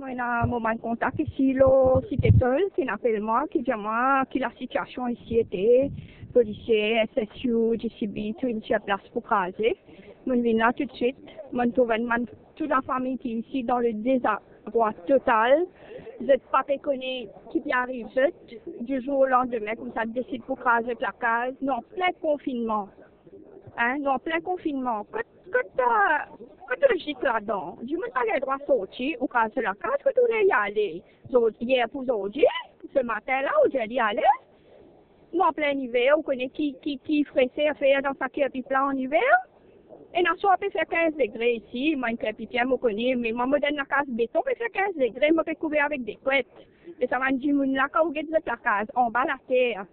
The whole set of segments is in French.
Moi, il y a un moment de contact ici, là, cité seul, qui m'appelle moi, qui dit à moi que la situation ici était, policier, SSU, JCB, tout une place pour caser. Je viens là tout de suite. Je trouve toute la famille qui est ici dans le désarroi total. Vous n'êtes pas connu qui vient arriver du jour au lendemain, comme ça, décide pour caser la case. Nous, en plein confinement. Hein, nous, en plein confinement. Quand logique là-dedans, du monde pas le droit de sortir ou casser la case, que tu voulais y aller. Hier pour aujourd'hui, ce matin-là, où j'allais y aller, nous, en plein hiver, on connaît qui fressait à faire dans sa pipe là en hiver. Et dans soit, on peut faire 15 degrés ici, moi, une pipière, je connais, mais moi, je donne la case béton, on peut faire 15 degrés, je peux couvrir avec des couettes. Et ça va dire, là, quand vous êtes la case, en bas la terre.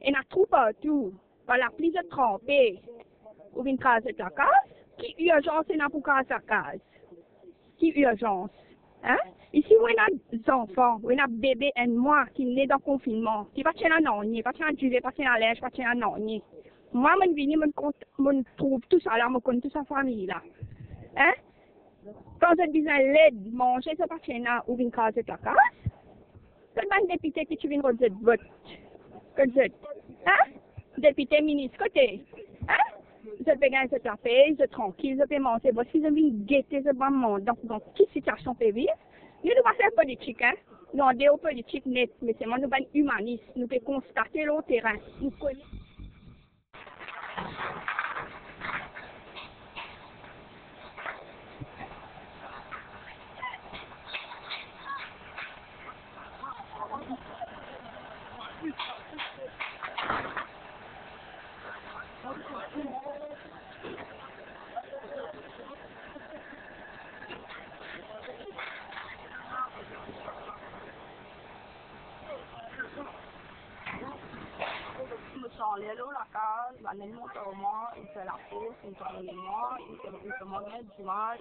Et on a trop partout. Voilà, plus de tremper. Ou une case de la case. Qui urgence est là pour casser la case? Qui urgence? Hein? Ici, on a des enfants, on a des bébés et moi qui sont dans le confinement, qui ne pas tirer un nonni, pas tirer un duvet, pas tirer un lèche, pas tirer un nonni. Moi, je viens, je trouve tout ça là, je connais toute sa famille là. Hein? Quand je dis un lait, manger, c'est pas tirer là, ou une case de la case. C'est pas un député qui tu viens de vote. Que je. Hein? Député ministre, côté. Hein? Je peux gagner cette affaire, je tranquille, je peux manger. Bon, si je viens guetter, je vais manger. Donc, quelle situation peut vivre? Nous ne pouvons pas faire politique, hein? Nous, on est politique net, mais c'est moi, nous sommes humanistes. Nous pouvons constater le terrain. Nous connaissons. Dans les lots, la case, la neige monte au moins, il fait la course, il fait le mois, il fait le moyen du mois,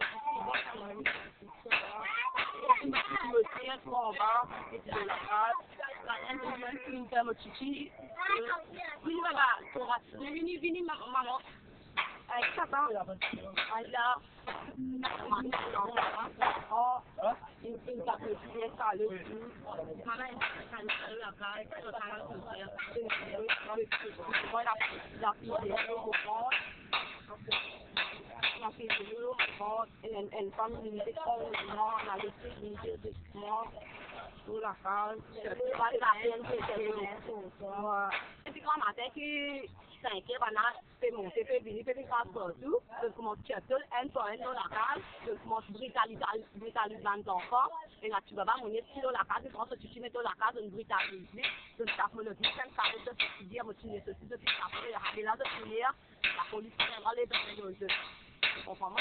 il me tient pour en bas, et puis la case, la neige, il me fait mon chichi. Vini, maman, vini, maman. Avec ça, là, là, il cinquième, on a fait monter, fait venir, fait faire partout. Je commence à tout, un par un dans la case. Je commence à brutaliser les enfants. Et là, tu vas voir, mon équipe dans la case, je commence à tuer dans la case, je brutalise. Je tape mon équipe, je tape de ce dire, je tue ceci, je tape après, et là, je finir. La police prendra les deux. Tu comprends moi?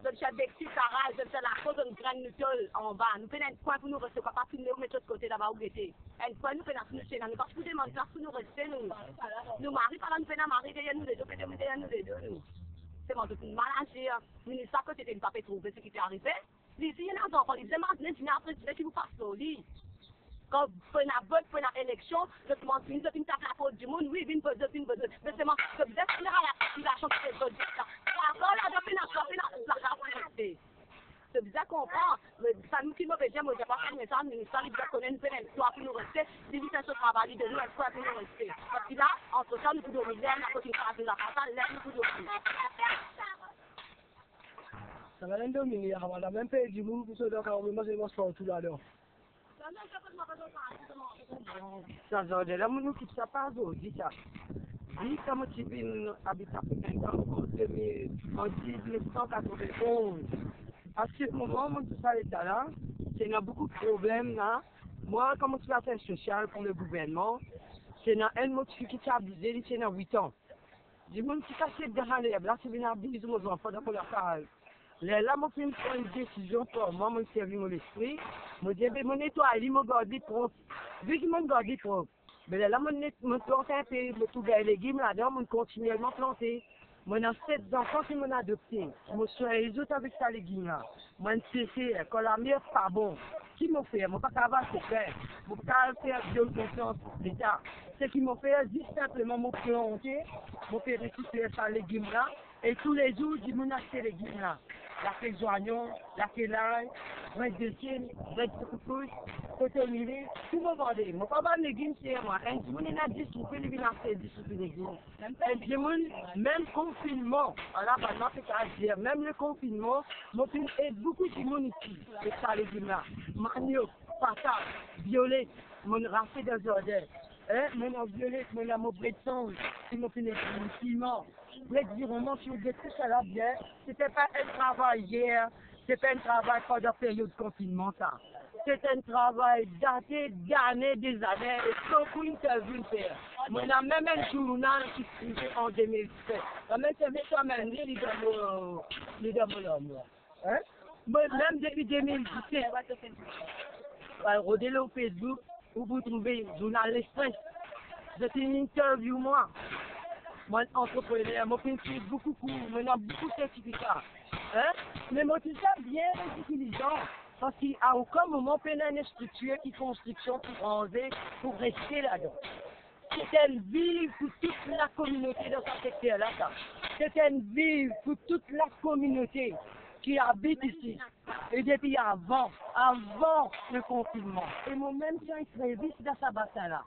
Je suis vexé, Sarah, je fais la cause d'une grande nuttole en bas. Nous prenons un point pour nous rester, pas finir, nous mettre de côté là-bas où guetter. Un point, nous prenons nous chez nous. Parce que vous demandez place pour nous rester, nous marie, par là, nous prenons marier, nous les deux, nous les deux. C'est mon tout mal à dire. Nous ne savons pas que c'était une papier trouvé, ce qui est arrivé. Ici, il y a des enfants, ils demandent, ils après, qui vous passe au lit. Quand vous avez un vote pour une élection, je commence à taper la faute du monde, oui, une vote, mais c'est moi, je vous explique la situation que c'est vote. C'est bizarre qu'on prend, mais ça nous qui nous veut dire, moi j'ai pas fait le message, mais le ministère, il doit connaître une peine, elle doit pour nous rester, si vous faites ce travail de nous, elle doit pour nous rester. Parce que là, entre ça, nous pouvons nous dire, la continue à faire la façade, là, nous pouvons nous ça va l'endominer, on a même pas du monde pour se dire qu'on va manger mon sport tout là-dedans. Ça, j'ai là, nous quitte ça pas aujourd'hui, ça. Oui, comme tu viens habiter à Pékin, en 1991. À ce moment, tout ça est là, c'est y a beaucoup de problèmes là. Moi, comme tu vas faire social pour le gouvernement, c'est un motif qui t'a abusé, c'est 8 ans. Du monde qui t'a fait derrière les là, c'est bien abusé aux enfants dans la parole. Là, moi, je prends une décision pour moi, je servis mon esprit. Je dis, mon nettoyer, je me garde propre. Vu que je me garde propre, mais là, je plante un peu, je trouve les légumes là-dedans, je continue à planter. Moi, j'ai 7 enfants qui m'ont adopté. Je suis les autres avec ces légumes-là. Moi, je sais, quand la mère n'est pas bon, qui m'a fait? Je ne peux pas faire ce faire. Je ne peux pas faire de confiance l'État. Ce qu'ils m'ont fait, c'est simplement me planter, me faire récupérer ces légumes-là. Et tous les jours, je m'en achète ces légumes-là. la fait joignon, la fait l'ail, break de chine, break de coucouche, côté mili, tout le monde est. Moi, pas mal de légumes, c'est moi. Un jour, on a 10 soupe, il vient faire 10 soupe de légumes. Et puis, même confinement, alors, maintenant, c'est à dire, même le confinement, mon film aide beaucoup de monde ici, avec ça, légumes-là. Manioc, patate, violet, mon rafé de jardin. Mon violet, mon amour de songe, c'est mon piment. L'exilement sur des tout ça là bien. C'était pas un travail hier, c'est pas un travail pendant la période de confinement, ça. C'est un travail daté d'années, des années, et beaucoup d'interviews faire. On a même un journal qui se faisait en 2017. La même c'est toi même, les même depuis 2017, rodez-le au Facebook, où vous trouvez Journal L'Express. C'était une interview, moi, entrepreneur, moi, je suis beaucoup court, moi, j'ai beaucoup de certificats. Mais moi, tout ça bien utilisant, parce qu'à aucun moment, on a une structure qui construction pour ranger, pour rester là-dedans. C'est une vie pour toute la communauté dans ce secteur-là. C'est une vie pour toute la communauté qui habite ici. Et depuis avant le confinement. Et moi-même, j'ai un service dans ce bassin-là.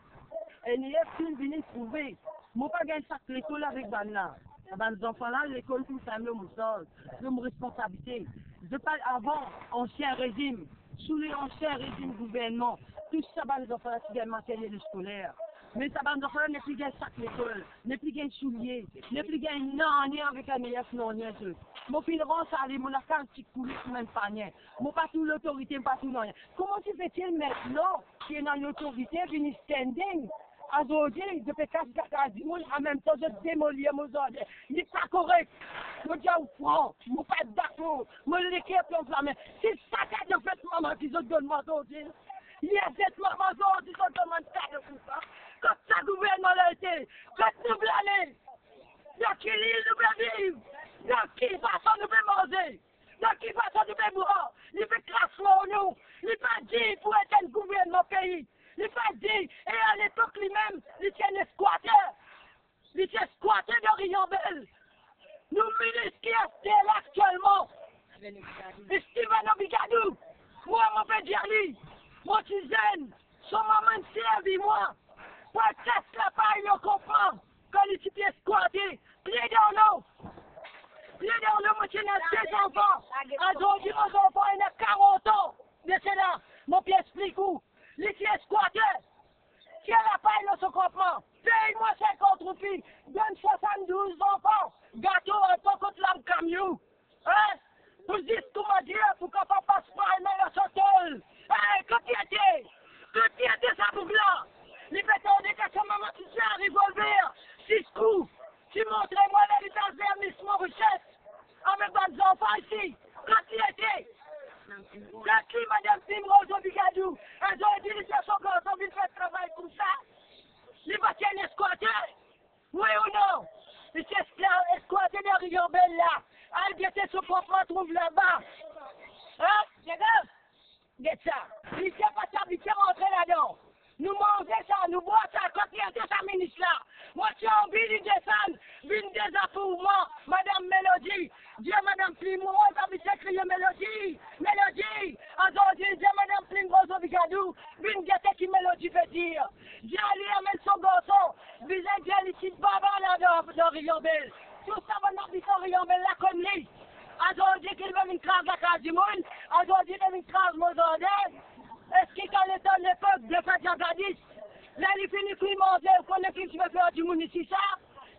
Et n'y a plus venu trouver. Moi, pas gagner sac l'école avec Banna. Les enfants-là, l'école, tout ça, le moussol, c'est mon responsabilité. Je parle avant, ancien régime, sous l'ancien régime gouvernement, tout ça, les enfants-là, qui gagnent matériel scolaire. Mais ça, les enfants-là, n'est plus gagné sac l'école, n'est plus gagné soulier, n'est plus gagné non, avec un meilleur non, mon fils rentre à aller, mon affaire, petit coulis, même pas rien. Mon pas tout l'autorité, pas tout non. Comment tu fais-il maintenant, qui est dans l'autorité, venir standing? Aujourd'hui, depuis 4 mois, en même temps, je démolis mon ordre. Il n'est pas correct. Je dis au front, je ne suis pas d'accord. Je l'équipe enflammée. C'est ça qui a fait maman qui se donne moi aujourd'hui. Il y a cette maman aujourd'hui qui se donne ça de tout ça. Quand ça gouvernement l'a été, quand nous voulons aller, dans qui l'île nous voulons vivre, dans qui façon nous voulons manger, dans qui façon nous voulons boire, il fait classement nous, il pas dit pour être un gouvernement pays. Il pas dit, et à l'époque lui-même, il tient les squatteurs. Il tient squatter de Riambel. Nous ministres qui étaient là actuellement. Et Steven Obigadou, moi, mon père Djerli, mon Tizen, son maman servi moi. Pour tester la paille, on comprend. Quand il était squatté, pied dans l'eau. Pied dans l'eau, moi, j'ai des enfants. Aujourd'hui, mon enfant, il a 40 ans. Mais c'est là, mon pied explique où. Les pieds squattés, qui a la paille dans son campement, paye-moi 50 roupies, donne 72 enfants, gâteau un peu contre l'âme camion. Hein? Vous dites comment dire pour qu'on passe pas mais la sauteuse. Hein? Quand il était ça pour là, les bétons des cassons maman qui s'est à revolver, 6 coups, tu montres-moi les vermissement richesse, avec des enfants ici, quand il était. La qui, Madame Primrose Obigadou, elles ont utilisé son corps, ont fait le travail pour ça. Les bâtiments escortés, oui ou non? Les escortés de Riambel là, elles étaient son propre trouve là-bas. Hein? Regarde ça. Il ne sait pas s'habituer à rentrer là-dedans. Nous mangeons ça, nous boivons ça, quand il y a des ministres là. Moi, tu as envie de descendre, une des approuvements, Madame Mélodie. Dieu, Madame Primrose, habitez crier Mélodie. Mélodie. Aujourd'hui, Dieu, Madame Primrose Obigadou, une guette qui Mélodie veut dire. Dieu, lui amène son garçon. Visez Dieu, ici, baba là dans Riambel. Tout ça, mon habitant Riambel là comme lui. Aujourd'hui, qu'il veut une crase la case du monde. Aujourd'hui, il veut une crase mon jardin. Est-ce qu'il y a l'époque de Fadjagadis? Là, il finit de manger, vous connaissez qui veut faire du monde ici,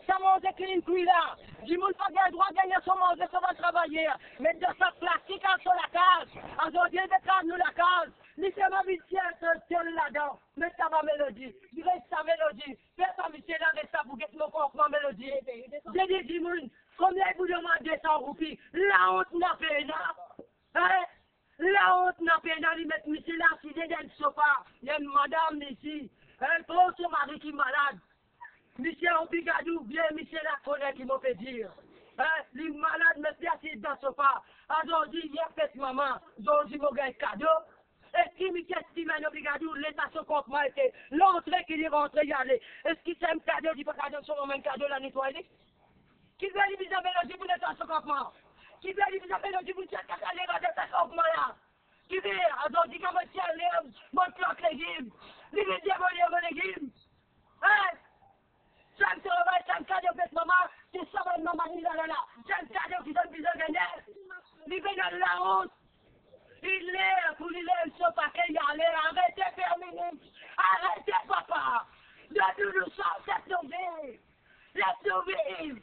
ça mange clean cuit là. Du monde pas le droit de gagner son manger, ça va travailler. Mettre de sac plastique sur la case. Aujourd'hui, il déclare nous la case. Laissez ma vie là-dedans. Mais ça va Mélodie. Il reste sa Mélodie. Faites ça, monsieur, là, reste ça pour que mon comprend Mélodie. J'ai dit, monde, combien vous demandez 100 roupies? La honte n'a pas là. Hein? La honte n'a pas là, il met monsieur là, si j'ai dans le sofa. Il y a une madame ici. Elle prend son mari qui est malade. Monsieur Obigadou, bien, monsieur la connaît qui m'a fait dire. Hein? Les malades, monsieur assis dans le sofa. Aujourd'hui, il y a fait maman. Aujourd'hui, il y a un cadeau. Est-ce qu'il me dit Steven Obigadou, l'état son compte moi était l'entrée qu'il est rentré y aller. Est-ce qu'il c'est un cadeau, il dit pas cadeau, son même cadeau, la nettoyer? Qui veut lui dire Mélodie pour l'état son compte moi? Qui vient lui appeler du bout de cette aller à cette là. Qui vient, alors dit comment tiens les mon clock légumes. Les médias mon légumes. Hein? Ça me travaille, ça me cadeau de maman, c'est ça ma maman ni là là. Ça me cadeau qui donne besoin de nerfs. Il vient dans la honte. Il est pour lui lève ce paquet, il a l'air, arrêtez terminé. Arrêtez papa. Donne-nous ça, laisse tomber. Laisse tomber.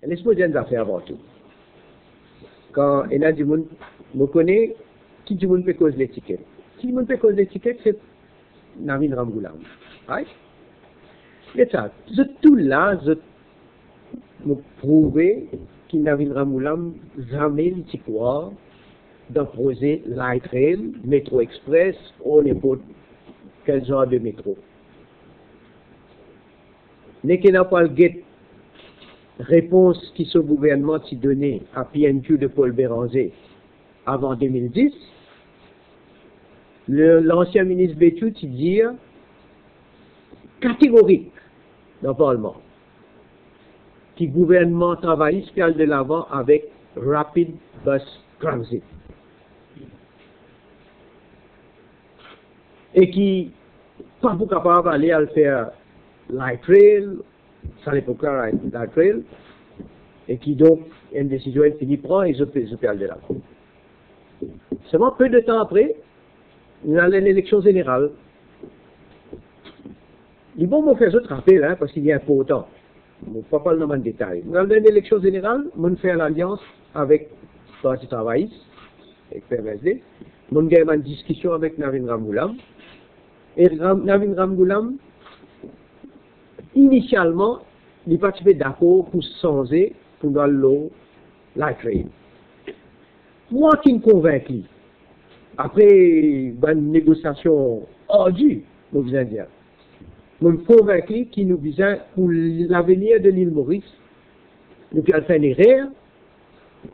Laisse-moi dire une affaire avant tout. Quand il y a du monde, je connais qui du monde peut causer l'étiquette. Qui du monde peut causer l'étiquette, c'est Navin Ramgoolam. Right? Et ça, tout là, je me prouver que Navin Ramgoolam jamais l'y croire dans le projet Light Rail, Métro Express, ou n'importe quel genre de métro. N'est qu'il n'a pas le guet réponse qui ce gouvernement s'y donnait à PNQ de Paul Béranger avant 2010, l'ancien ministre Bétou s'y dit catégorique dans le Parlement que le gouvernement travaille spécial de l'avant avec Rapid Bus Transit et qui pas pour capable d'aller à le faire Light Rail, ça n'est pas Light Rail, et qui donc, une décision est finie, prend et je peux aller de l'avant. Seulement peu de temps après, il y a l'élection générale. Il faut me faire autre rappel, hein, parce qu'il est important. Je ne vais pas le nommer en détail. Dans l'élection générale, on fait l'alliance avec le Parti travailliste, avec PMSD. On a une discussion avec Navin Ramgoolam. Et Navin Ramgoolam, initialement, il n'a pas été d'accord pour changer pour dans l'eau Light Rail. Moi qui me convaincu, après une négociation ardue, je vous dire, je me convaincu qu'il nous visait pour l'avenir de l'île Maurice. Nous allons faire une erreur,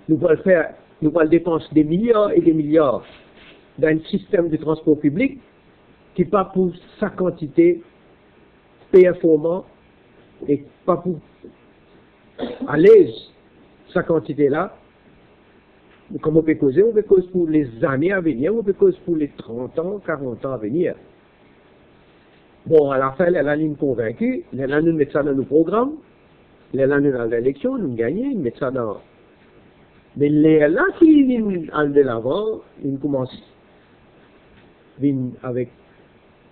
nous allons dépenser des milliards et des milliards dans un système de transport public qui n'est pas pour sa quantité performant et pas pour à l'aise sa quantité-là. Comme on peut causer pour les années à venir, on peut causer pour les 30 ans, 40 ans à venir. Bon, à la fin, elle a une convaincue, elle a nous mettre ça dans nos programmes, elle a nous dans l'élection, nous gagnons, mettre ça dans. Mais là qui viennent de l'avant, ils commencent avec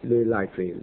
le Light Rail.